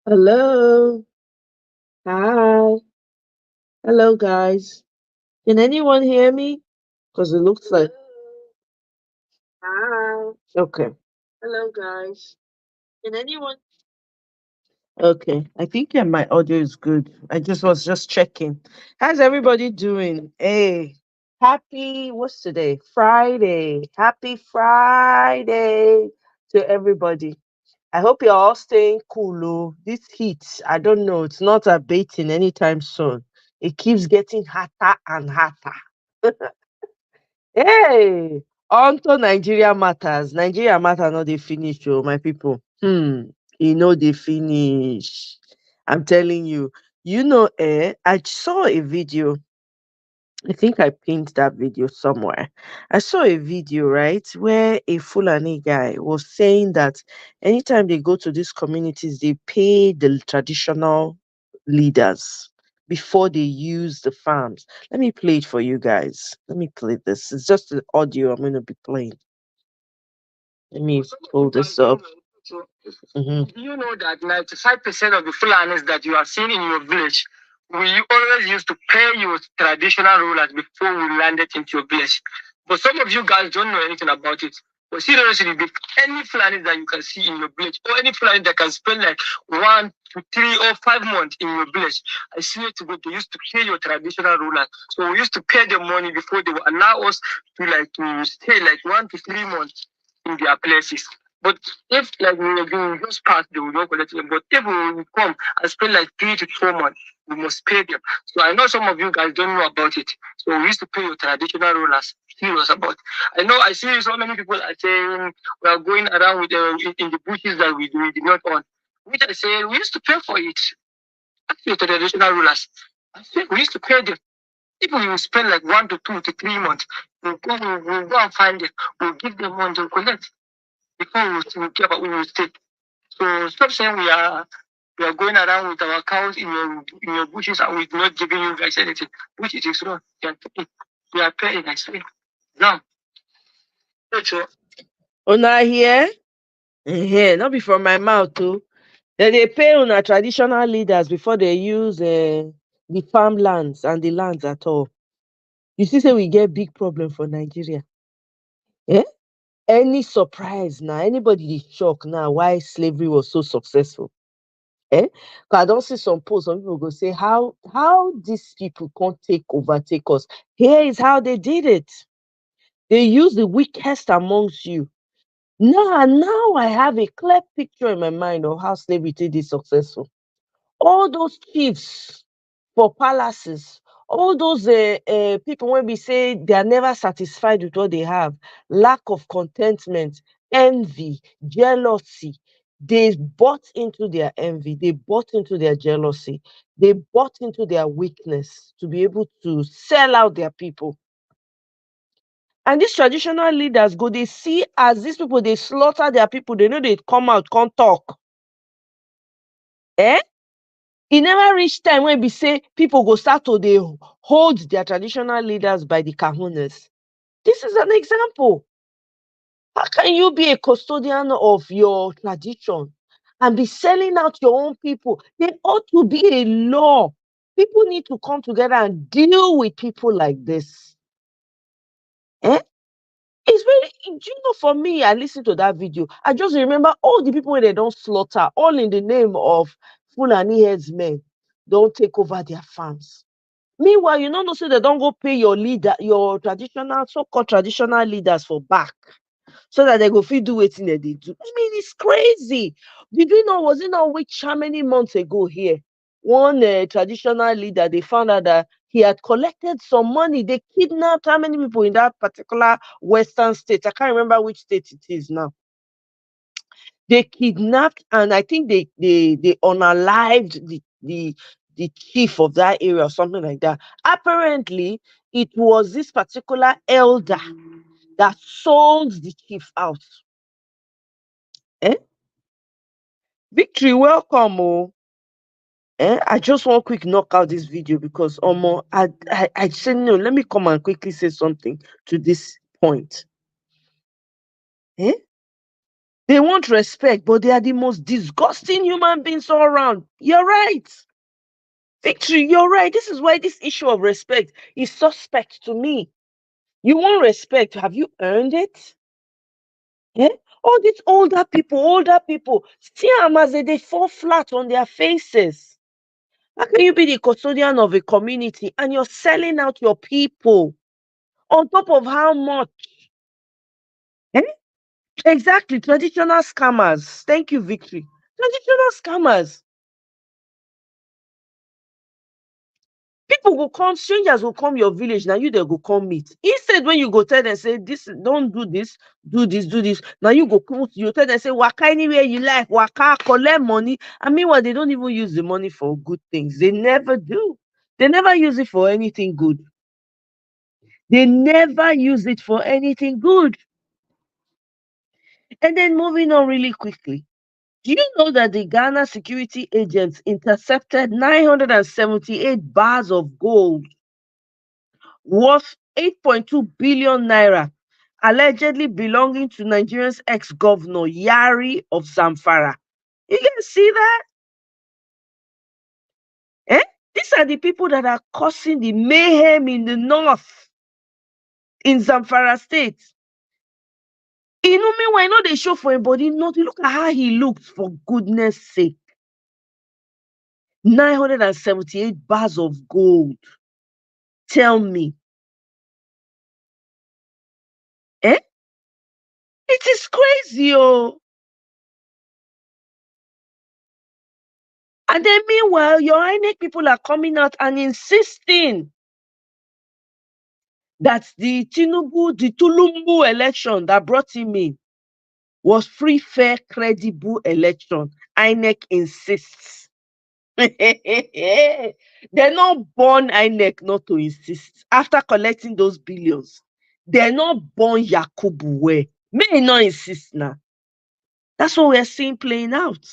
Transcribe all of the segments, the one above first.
Hello. Hi. Hello, guys. Can anyone hear me? Because it looks like. Hi. Okay. Hello, guys. Can anyone? Okay. I think my audio is good. I just was just checking. How's everybody doing? Hey. Happy, what's today? Friday. Happy Friday to everybody. I hope you're all staying cool. Oh. This heat, I don't know, it's not abating anytime soon. It keeps getting hotter and hotter. Hey, on to Nigeria matters. Nigeria matter not they finish, oh, my people. They finish. I'm telling you. I saw a video. I think I pinned that video somewhere. I saw a video, right, where a Fulani guy was saying that anytime they go to these communities, they pay the traditional leaders before they use the farms. Let me play it for you guys. Let me play this. It's just the audio I'm going to be playing. Let me pull this up. Do you know that 95% of the Fulanis that you are seeing in your village, we always used to pay your traditional rulers before we landed into your village? But some of you guys don't know anything about it. But seriously, any Fulani that you can see in your village, or any Fulani that can spend like 1 to 3 or 5 months in your village, I swear to God, they used to pay your traditional rulers. So we used to pay them money before they would allow us to stay like 1 to 3 months in their places. But if like we were doing those parts, they will not collect them. But if we will come and spend like 3 to 4 months, we must pay them. So I know some of you guys don't know about it. So we used to pay your traditional rulers. Serious about. I know I see so many people are saying we are going around with in the bushes that we did not own. Which I say we used to pay for it. Ask your traditional rulers. I say we used to pay them. If we will spend like 1 to 2 to 3 months, we'll go and find them. We'll give them money to collect before we care about we will stay. So stop saying we are going around with our cows in your bushes and we're not giving you guys anything, which it is wrong. We are paying, I swear. Now, so una here? Here, not be from my mouth too. They pay una traditional leaders before they use the farmlands and the lands at all. You see, say we get big problem for Nigeria. Eh? Any surprise now, anybody dey shock now why slavery was so successful. Eh? 'Cause I don't see some posts, some people go say how these people can't overtake us. Here is how they did it. They use the weakest amongst you. Now I have a clear picture in my mind of how slavery did is successful. All those chiefs for palaces, all those people when we say they are never satisfied with what they have, lack of contentment, envy, jealousy. They bought into their envy, they bought into their jealousy, they bought into their weakness to be able to sell out their people. And these traditional leaders go, they see as these people, they slaughter their people, they know they come out, can't talk. Eh? E never reach time when be say people go start to dey hold their traditional leaders by the kahunas. This is an example. How can you be a custodian of your tradition and be selling out your own people? There ought to be a law. People need to come together and deal with people like this. Eh? It's very, you know, for me, I listened to that video. I just remember all the people wey they don't slaughter, all in the name of Fulani headsmen, don't take over their farms. Meanwhile, you know, say they don't go pay your leader, your traditional, so-called traditional leaders for back, so that they go fit do wetin dem dey do. I mean, it's crazy. Did we know? Was it not which how many months ago here? One traditional leader, they found out that he had collected some money. They kidnapped how many people in that particular western state? I can't remember which state it is now. They kidnapped, and I think they unalived the chief of that area or something like that. Apparently, it was this particular elder that sold the chief out. Eh? Victory, welcome. Oh. I just want quick knock out this video because I said no, let me come and quickly say something to this point. Eh? They want respect, but they are the most disgusting human beings all around. You're right. Victory, you're right. This is why this issue of respect is suspect to me. You want respect. Have you earned it? Yeah? All these older people, see them as they fall flat on their faces. How can you be the custodian of a community and you're selling out your people on top of how much? Eh? Exactly, traditional scammers. Thank you, Victory. Traditional scammers. People will come, strangers will come your village, now you they go come meet. Instead, when you go tell them, say, this, don't do this, do this, do this. Now you go come, you tell them, say, waka anywhere you like, waka, collect money. I mean, what they don't even use the money for good things. They never do. They never use it for anything good. They never use it for anything good. And then moving on really quickly. Do you know that the Ghana security agents intercepted 978 bars of gold worth 8.2 billion naira, allegedly belonging to Nigeria's ex-governor Yari of Zamfara? You can see that? Eh? These are the people that are causing the mayhem in the north, in Zamfara state. You know me, why not they show for a body? Not look at how he looked, for goodness sake. 978 bars of gold. Tell me. Eh? It is crazy, oh. And then meanwhile, your INEC people are coming out and insisting that the Tulumbu election that brought him in was free, fair, credible election. INEC insists. They're not born INEC not to insist. After collecting those billions, they're not born Yakubu where. May not insist now. That's what we're seeing playing out.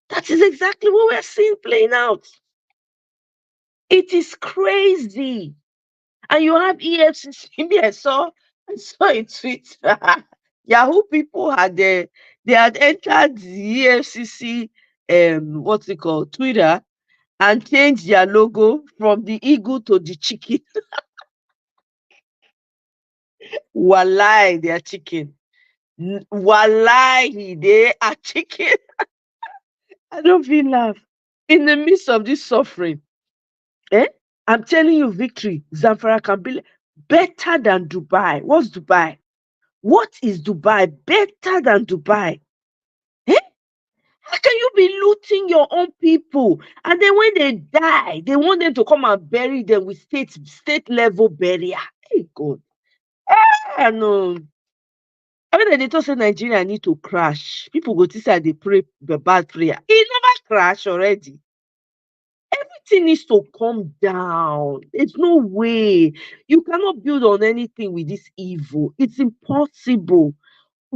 That is exactly what we're seeing playing out. It is crazy. And you have EFCC. Me, I saw a tweet. Yahoo people they had entered the EFCC what's it called? Twitter, and changed their logo from the eagle to the chicken. Wallahi, they are chicken. Wallahi, they are chicken. I don't feel laugh. In the midst of this suffering, eh? I'm telling you, Victory, Zamfara can be better than Dubai. What's Dubai? What is Dubai? Better than Dubai. Eh? How can you be looting your own people? And then when they die, they want them to come and bury them with state level burial. Hey God. No. I mean, they thought say Nigeria need to crash. People go to say they pray the bad prayer. It never crash already. Everything needs to come down. There's no way. You cannot build on anything with this evil. It's impossible.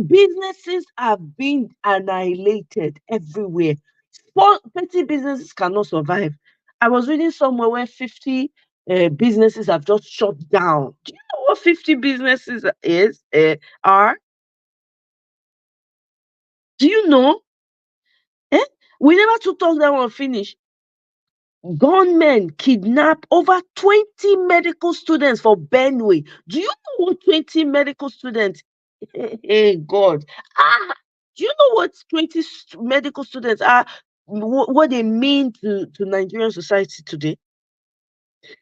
Businesses are being annihilated everywhere. Petty businesses cannot survive. I was reading somewhere where 50 businesses have just shut down. Do you know what 50 businesses are? Do you know? Eh? We never to talk that one finish. Gunmen kidnap over 20 medical students for Benue. Do you know what 20 medical students? Hey, God. Do you know what 20 medical students are? What they mean to Nigerian society today?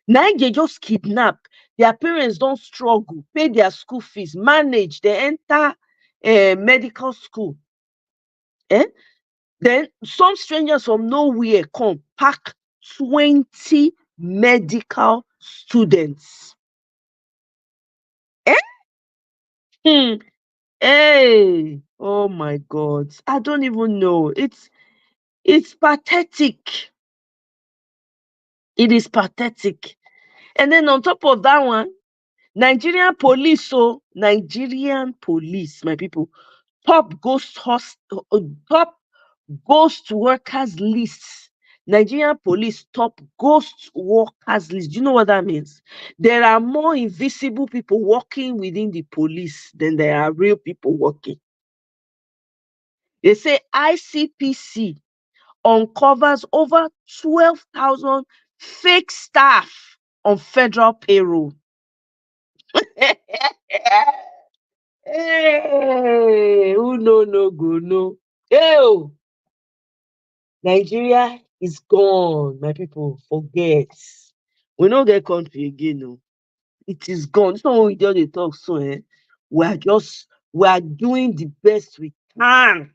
Now they just kidnap. Their parents don't struggle, pay their school fees, manage, they enter medical school. Eh? Then some strangers from nowhere come, pack 20 medical students. Eh? Hmm. Hey, oh my God. I don't even know. It's pathetic. It is pathetic. And then on top of that one, Nigerian police, Nigerian police, my people, top top ghost workers list. Nigerian police top ghost workers list. Do you know what that means? There are more invisible people working within the police than there are real people working. They say ICPC uncovers over 12,000 fake staff on federal payroll. Hey, who no go no? Hey, Nigeria is gone, my people. Forget. We don't get country again. No. It is gone. It's not what we just talk so. We are doing the best we can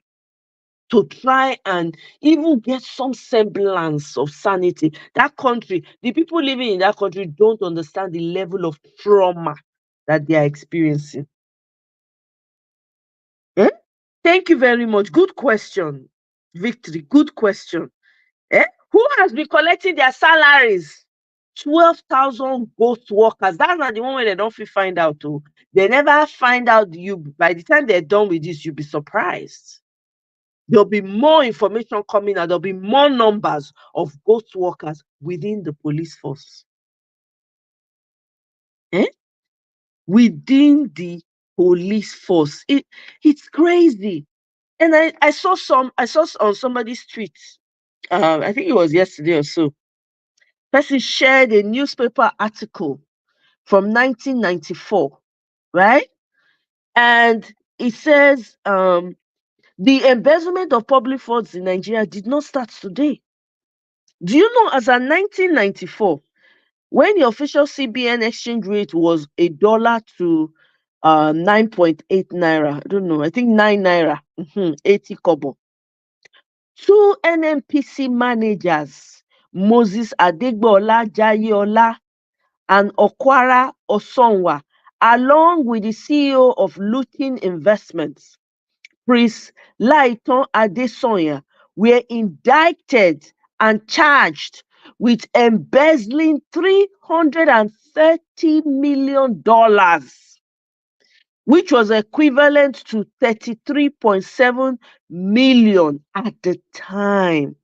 to try and even get some semblance of sanity. That country, the people living in that country don't understand the level of trauma that they are experiencing. Eh? Thank you very much. Good question, Victory. Good question. Eh? Who has been collecting their salaries? 12,000 ghost workers. That's not the one where they don't find out. Oh. They never find out you. By the time they're done with this, you'll be surprised. There'll be more information coming out. There'll be more numbers of ghost workers within the police force. Eh? Within the police force. It's crazy. And I saw on somebody's tweet, I think it was yesterday or so. Person shared a newspaper article from 1994, right? And it says the embezzlement of public funds in Nigeria did not start today. Do you know, as of 1994, when the official CBN exchange rate was $1 to 9.8 naira, I don't know, I think 9 naira, 80 kobo. Two NNPC managers, Moses Adegbola Jayeola and Okwara Osonwa, along with the CEO of Lutin Investments, Prince Laiton Adesonya, were indicted and charged with embezzling $330 million, which was equivalent to 33.7 million at the time.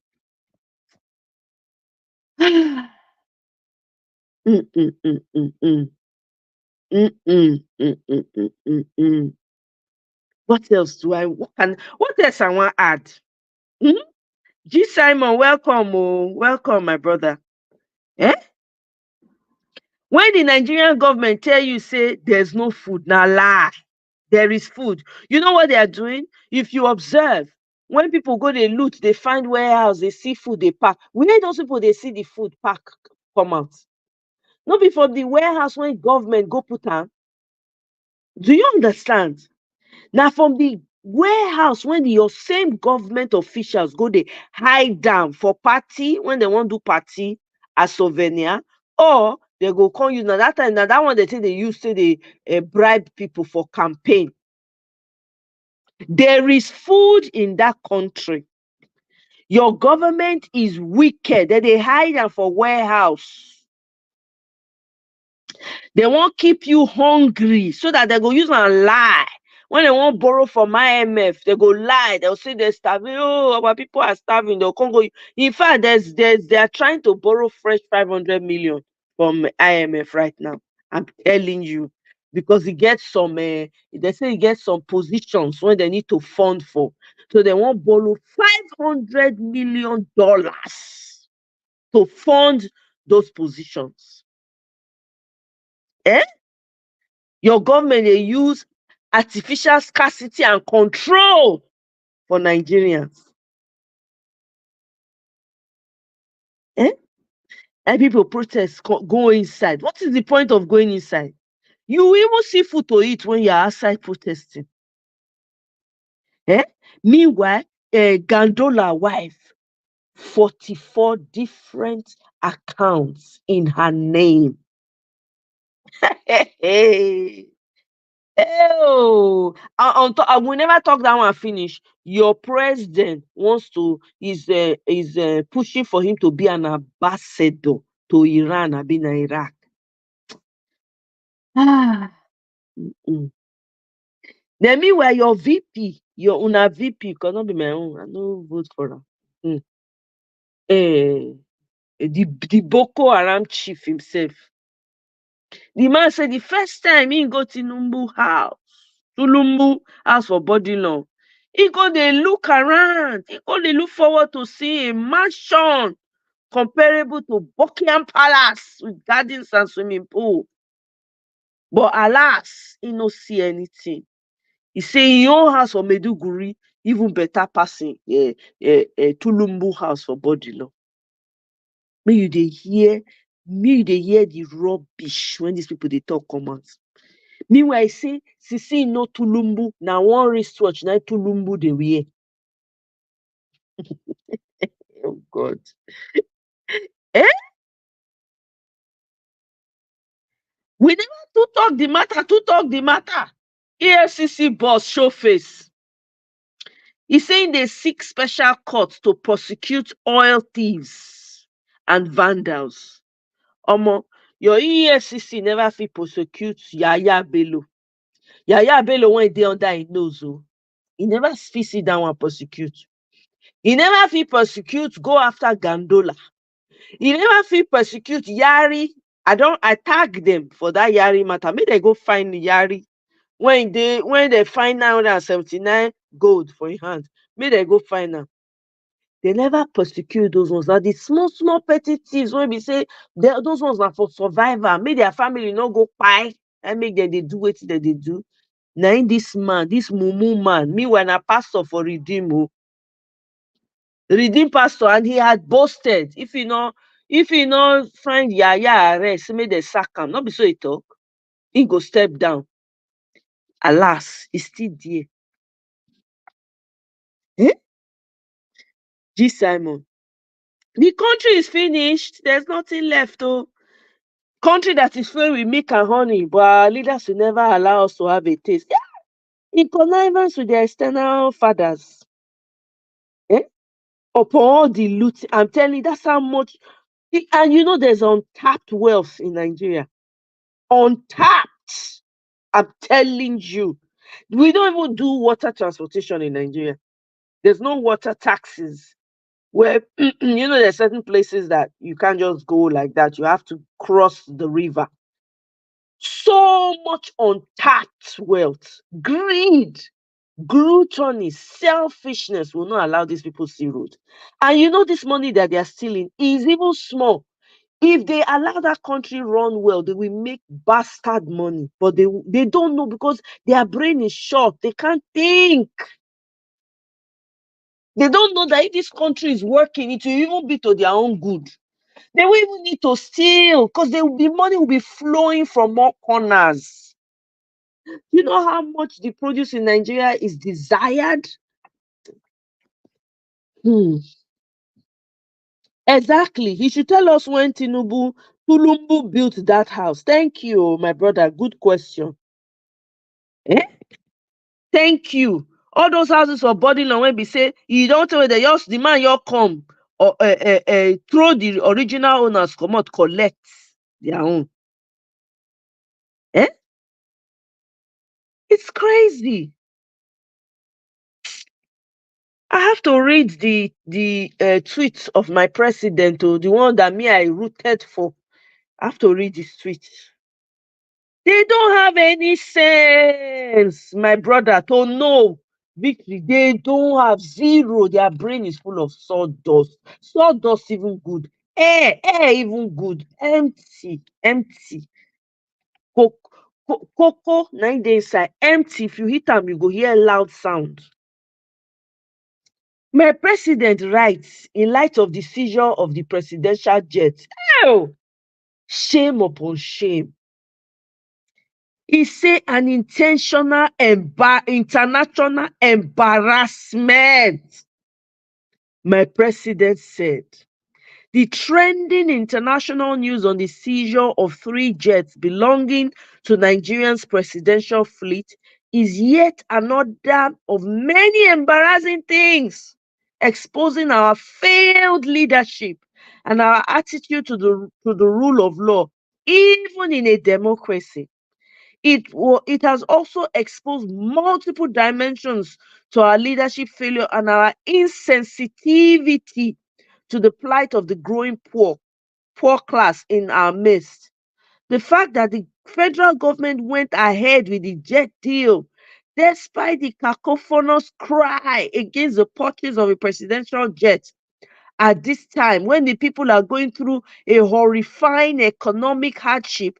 What else do I what else I want to add? G Simon, welcome, welcome, my brother. Eh? When the Nigerian government tell you say there's no food, now lie. There is food. You know what they are doing? If you observe, when people go they loot, they find warehouse, they see food, they pack. Where those people they see the food pack come out? Not before the warehouse when government go put on. Do you understand? Now from the warehouse when your same government officials go they hide down for party when they want to do party as souvenir, or they go call you now that time. Now that one they say they use to they bribe people for campaign. There is food in that country. Your government is wicked. They hide them for warehouse. They won't keep you hungry so that they go use and lie. When they won't borrow from IMF, they go lie. They'll say they're starving. Oh, our people are starving. They'll come go. In fact, they are trying to borrow fresh 500 million from IMF right now. I'm telling you, because he gets some. They say he gets some positions when they need to fund for. So they won't borrow $500 million to fund those positions. Eh? Your government they use artificial scarcity and control for Nigerians. Eh? And people protest, go inside. What is the point of going inside? You even see food to eat when you're outside protesting. Eh? Meanwhile, Gandola wife, 44 different accounts in her name. Hey. Oh, I will never talk that one finish. Your president is pushing for him to be an ambassador to Iran, I've been Iraq. Then meanwhile, your VP, your una VP, cannot be my own. I no vote for her. The Boko Haram chief himself. The man said the first time he go to Tinubu house for body law, He go dey look around. He go dey look forward to seeing a mansion comparable to Buckingham Palace with gardens and swimming pool. But alas, he no see anything. He say him own house for Maiduguri even better passing Tulumbu house for Bodilo. Make you dey hear the rubbish when these people dey talk come out. Meanwhile, say Sisi no Tulumbu, na one wristwatch na Tulumbu dey wear. Oh God. Eh? We never to talk the matter. EFCC boss show face. He saying they seek special courts to prosecute oil thieves and vandals. Omo, your EFCC never fit prosecute Yaya Bello. Yaya Bello when dey under his nose. Oh. He never fit sit down and prosecute. He never fit prosecute go after Gandola. He never fit prosecute Yari. I tag them for that Yari matter. Make they go find Yari when they find 979 gold for his hand. Make they go find am. They never prosecute those ones. Now the small petty thieves when we say those ones are for survivor. Make their family no go kpai and make them they do what they do. Now in this man, this mumu man, me when a pastor for Redeem pastor, and he had boasted if he no find Yaya arrest, make they sack him. Not be so he talk. He go step down. Alas, he's still there. Eh? G. Simon. The country is finished. There's nothing left. Oh. Country that is filled with milk and honey, but our leaders will never allow us to have a taste. Yeah. In connivance with their external fathers. Eh? Upon all the loot, I'm telling you, that's how much. And you know, there's untapped wealth in Nigeria. Untapped. I'm telling you. We don't even do water transportation in Nigeria. There's no water taxes. Where you know there's certain places that you can't just go like that. You have to cross the river. So much untapped wealth, greed, gluttony, selfishness will not allow these people to see road. And you know this money that they are stealing is even small. If they allow that country run well, they will make bastard money. But they don't know because their brain is short. They can't think. They don't know that if this country is working, it will even be to their own good. They will even need to steal because the money will be flowing from all corners. You know how much the produce in Nigeria is desired? Exactly. He should tell us when Tulumbu built that house. Thank you, my brother. Good question. Eh? Thank you. All those houses for body long when we say you don't tell the man you come or throw the original owners come out collect their own. Eh? It's crazy. I have to read the tweets of my president, the one that me I rooted for. I have to read his tweets. They don't have any sense, my brother, to know victory. They don't have zero. Their brain is full of sawdust. Sawdust even good. Air even good. Empty. Cocoa 9 days inside. Empty. If you hit them, you go hear loud sound. My president writes in light of the seizure of the presidential jet. Oh, shame upon shame. He say an intentional international embarrassment. My president said the trending international news on the seizure of 3 jets belonging to Nigeria's presidential fleet is yet another of many embarrassing things, exposing our failed leadership and our attitude to the rule of law, even in a democracy. It has also exposed multiple dimensions to our leadership failure and our insensitivity to the plight of the growing poor class in our midst. The fact that the federal government went ahead with the jet deal despite the cacophonous cry against the purchase of a presidential jet at this time when the people are going through a horrifying economic hardship,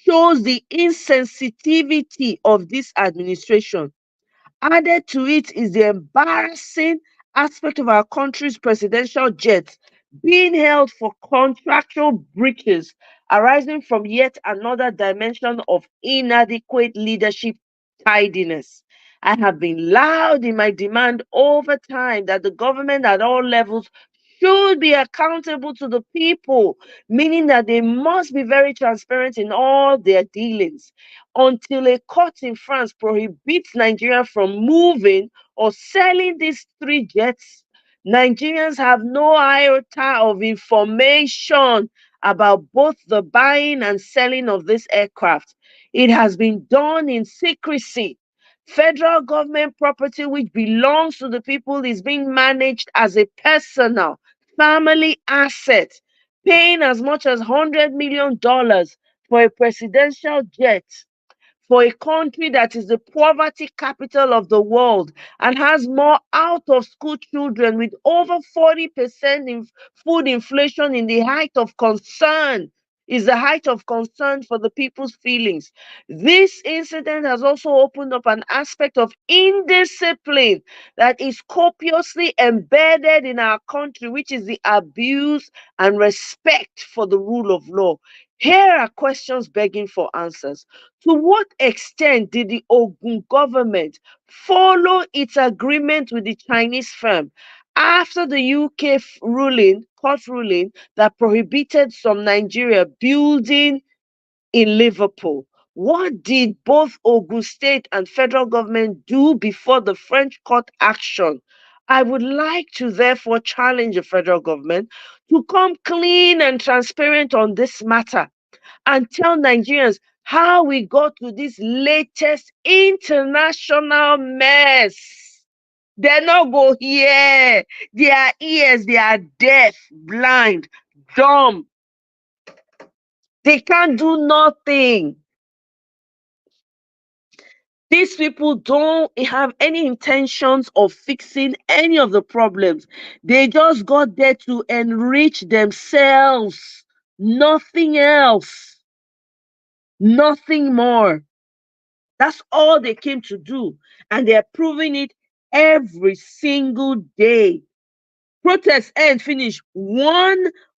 shows the insensitivity of this administration. Added to it is the embarrassing aspect of our country's presidential jet being held for contractual breaches arising from yet another dimension of inadequate leadership tidiness. I have been loud in my demand over time that the government at all levels should be accountable to the people, meaning that they must be very transparent in all their dealings. Until a court in France prohibits Nigeria from moving or selling these three jets, Nigerians have no iota of information about both the buying and selling of this aircraft. It has been done in secrecy. Federal government property which belongs to the people is being managed as a personal family asset, paying as much as $100 million for a presidential jet for a country that is the poverty capital of the world and has more out of school children with over 40% in food inflation in the height of concern. Is the height of concern for the people's feelings. This incident has also opened up an aspect of indiscipline that is copiously embedded in our country, which is the abuse and respect for the rule of law. Here are questions begging for answers. To what extent did the Ogun government follow its agreement with the Chinese firm after the UK court ruling that prohibited some Nigeria building in Liverpool? What did both Ogun State and federal government do before the French court action? I would like to therefore challenge the federal government to come clean and transparent on this matter and tell Nigerians how we got to this latest international mess. They're not go here. Their ears, they are deaf, blind, dumb. They can't do nothing. These people don't have any intentions of fixing any of the problems. They just got there to enrich themselves. Nothing else. Nothing more. That's all they came to do. And they're proving it every single day. Protest end finish.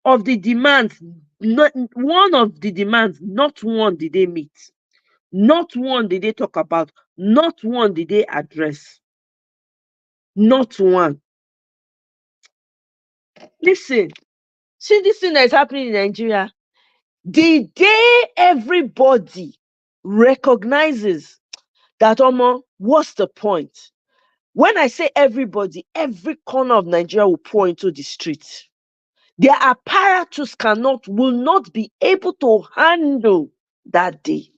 Of the demands, one of the demands, not one did they meet. Not one did they talk about. Not one did they address. Not one. Listen, see this thing that is happening in Nigeria. The day everybody recognizes that, Omo, what's the point? When I say everybody, every corner of Nigeria will pour into the streets. Their apparatus will not be able to handle that day.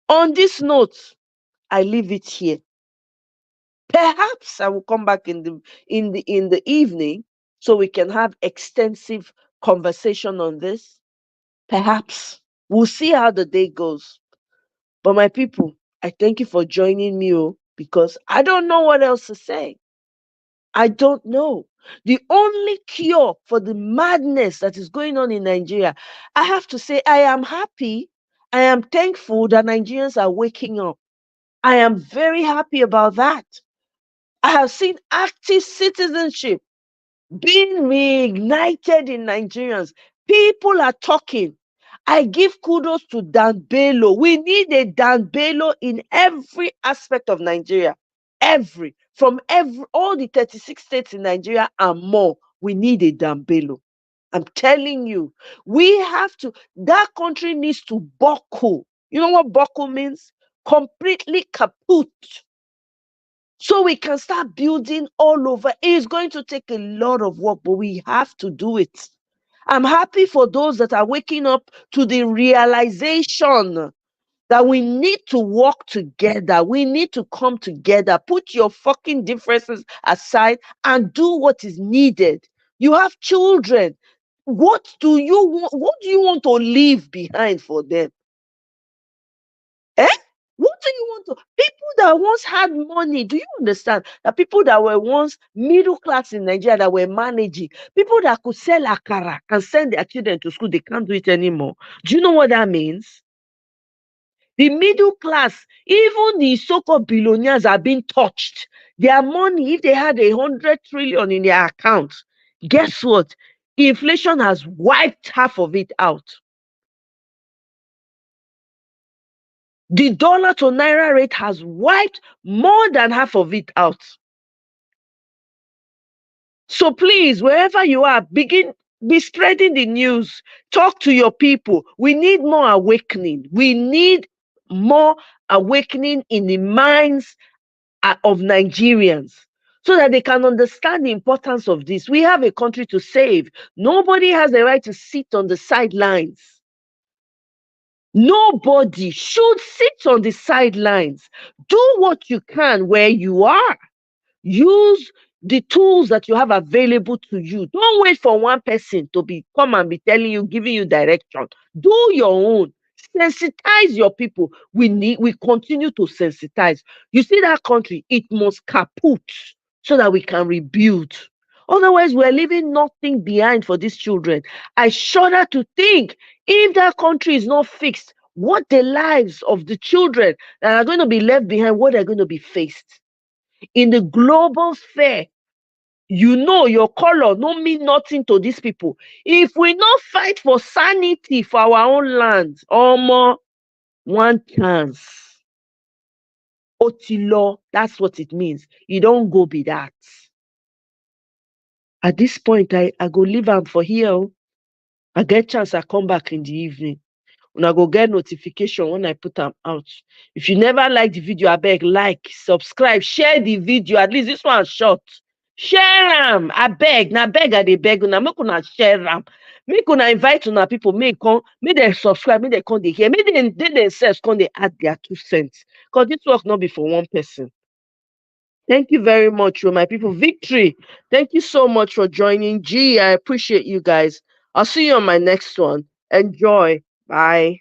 On this note, I leave it here. Perhaps I will come back in the evening so we can have extensive conversation on this. Perhaps we'll see how the day goes. But my people, I thank you for joining me, because I don't know what else to say. I don't know. The only cure for the madness that is going on in Nigeria, I have to say, I am happy. I am thankful that Nigerians are waking up. I am very happy about that. I have seen active citizenship being reignited in Nigerians. People are talking. I give kudos to Dan Bello. We need a Dan Bello in every aspect of Nigeria. All the 36 states in Nigeria and more, we need a Dan Bello. I'm telling you, that country needs to buckle. You know what buckle means? Completely kaput. So we can start building all over. It's going to take a lot of work, but we have to do it. I'm happy for those that are waking up to the realization that we need to work together. We need to come together. Put your fucking differences aside and do what is needed. You have children. What do you want to leave behind for them? Eh? What What do you want to? People that once had money, do you understand that people that were once middle class in Nigeria that were managing, people that could sell akara and send their children to school, they can't do it anymore. Do you know what that means? The middle class, even the so-called billionaires are being touched. Their money, if they had 100 trillion in their account, guess what? Inflation has wiped half of it out. The dollar to naira rate has wiped more than half of it out. So please, wherever you are, be spreading the news. Talk to your people. We need more awakening. We need more awakening in the minds of Nigerians so that they can understand the importance of this. We have a country to save. Nobody has the right to sit on the sidelines. Nobody should sit on the sidelines. Do what you can where you are. Use the tools that you have available to you. Don't wait for one person to come and be telling you, giving you direction. Do your own. Sensitize your people. We continue to sensitize. You see that country, it must kaput so that we can rebuild. Otherwise, we're leaving nothing behind for these children. I shudder to think if that country is not fixed, what the lives of the children that are going to be left behind, what they're going to be faced. In the global sphere, you know your color don't mean nothing to these people. If we not fight for sanity for our own land, more one chance. Otilo, that's what it means. You don't go be that. At this point, I go leave am for here. I get chance, I come back in the evening. Una go get notification when I put them out. If you never like the video, abeg like, subscribe, share the video. At least this one short. Share am, abeg. Na beg I dey beg una, make una share am. Make una invite una people, make dem subscribe, make dem come dey hear, make dem themselves come dey add their 2 cents. Because this work not be for one person. Thank you very much, my people. Victory, thank you so much for joining. G, I appreciate you guys. I'll see you on my next one. Enjoy. Bye.